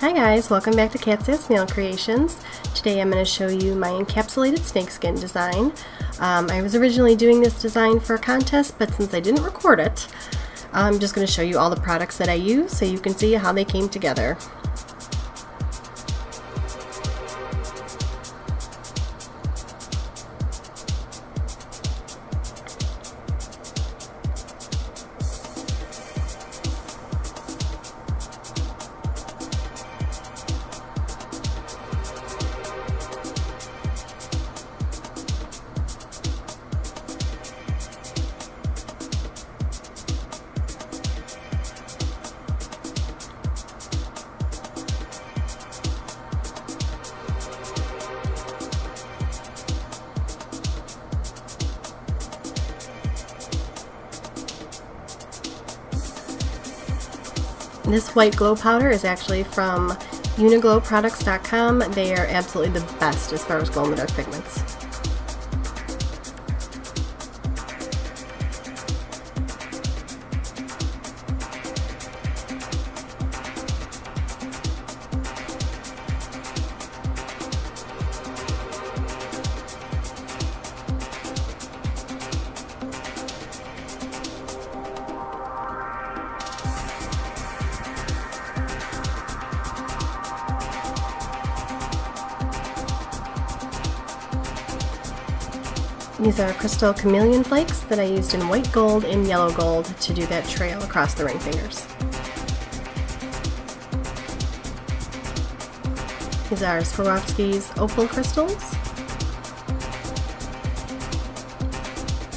Hi guys, welcome back to Cat Sass Nail Creations. Today I'm going to show you my encapsulated snakeskin design. I was originally doing this design for a contest, but since I didn't record it, I'm just going to show you all the products that I use so you can see how they came together. This white glow powder is actually from uniglowproducts.com. They are absolutely the best as far as glow in the dark pigments. These are crystal chameleon flakes that I used in white gold and yellow gold to do that trail across the ring fingers. These are Swarovski's opal crystals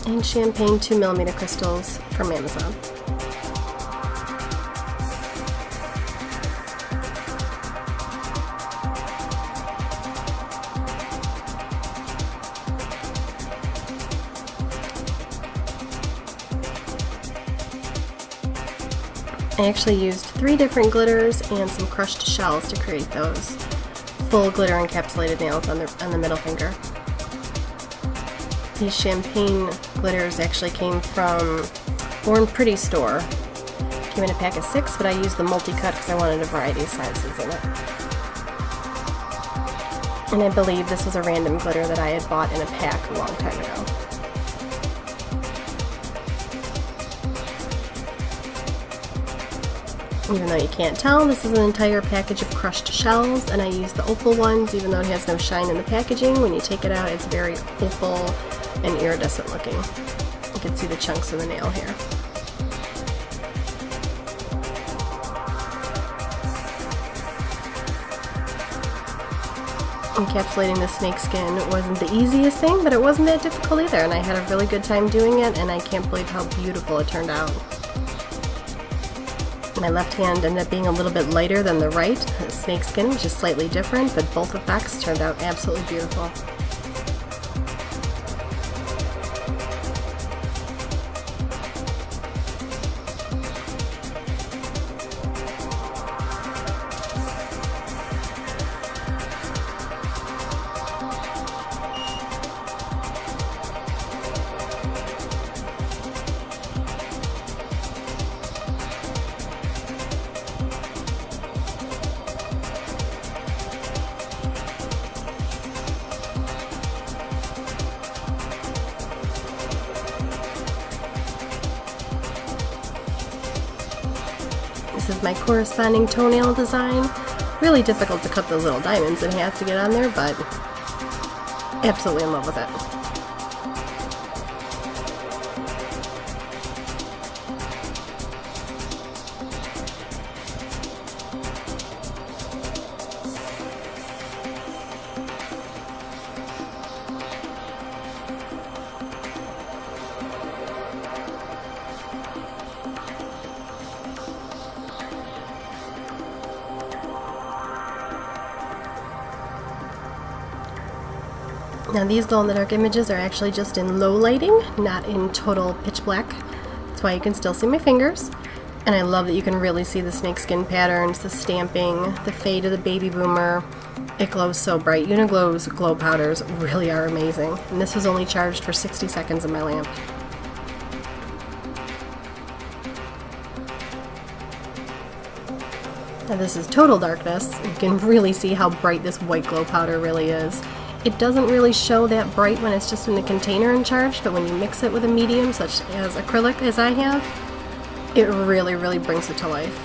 and champagne 2mm crystals from Amazon. I actually used 3 different glitters and some crushed shells to create those full glitter encapsulated nails on the middle finger. These champagne glitters actually came from Born Pretty store. Came in a pack of 6, but I used the multi-cut because I wanted a variety of sizes in it. And I believe this was a random glitter that I had bought in a pack a long time ago. Even though you can't tell, this is an entire package of crushed shells, and I use the opal ones even though it has no shine in the packaging. When you take it out, it's very opal and iridescent looking. You can see the chunks of the nail here. Encapsulating the snakeskin wasn't the easiest thing, but it wasn't that difficult either, and I had a really good time doing it, and I can't believe how beautiful it turned out. My left hand ended up being a little bit lighter than the right snakeskin, which is slightly different, but both effects turned out absolutely beautiful. This is my corresponding toenail design. Really difficult to cut those little diamonds in half to get on there, but absolutely in love with it. Now these glow-in-the-dark images are actually just in low lighting, not in total pitch black. That's why you can still see my fingers. And I love that you can really see the snakeskin patterns, the stamping, the fade of the baby boomer. It glows so bright. Uniglow's glow powders really are amazing. And this was only charged for 60 seconds in my lamp. Now this is total darkness. You can really see how bright this white glow powder really is. It doesn't really show that bright when it's just in the container and charged, but when you mix it with a medium such as acrylic as I have, it really, really brings it to life.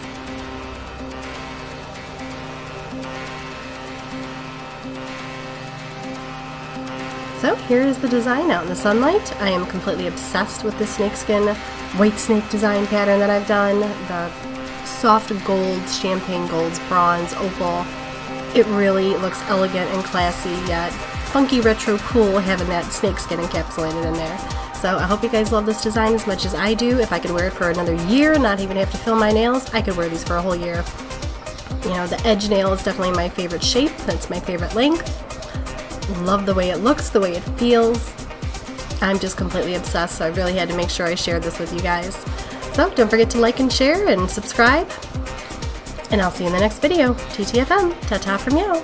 So here is the design out in the sunlight. I am completely obsessed with this snakeskin white snake design pattern that I've done. The soft golds, champagne golds, bronze, opal. It really looks elegant and classy, yet funky, retro, cool, having that snakeskin encapsulated in there. So I hope you guys love this design as much as I do. If I could wear it for another year and not even have to fill my nails, I could wear these for a whole year. You know, the edge nail is definitely my favorite shape. That's my favorite length. Love the way it looks, the way it feels. I'm just completely obsessed, so I really had to make sure I shared this with you guys. So don't forget to like and share and subscribe. And I'll see you in the next video. TTFN. Ta-ta from Meow.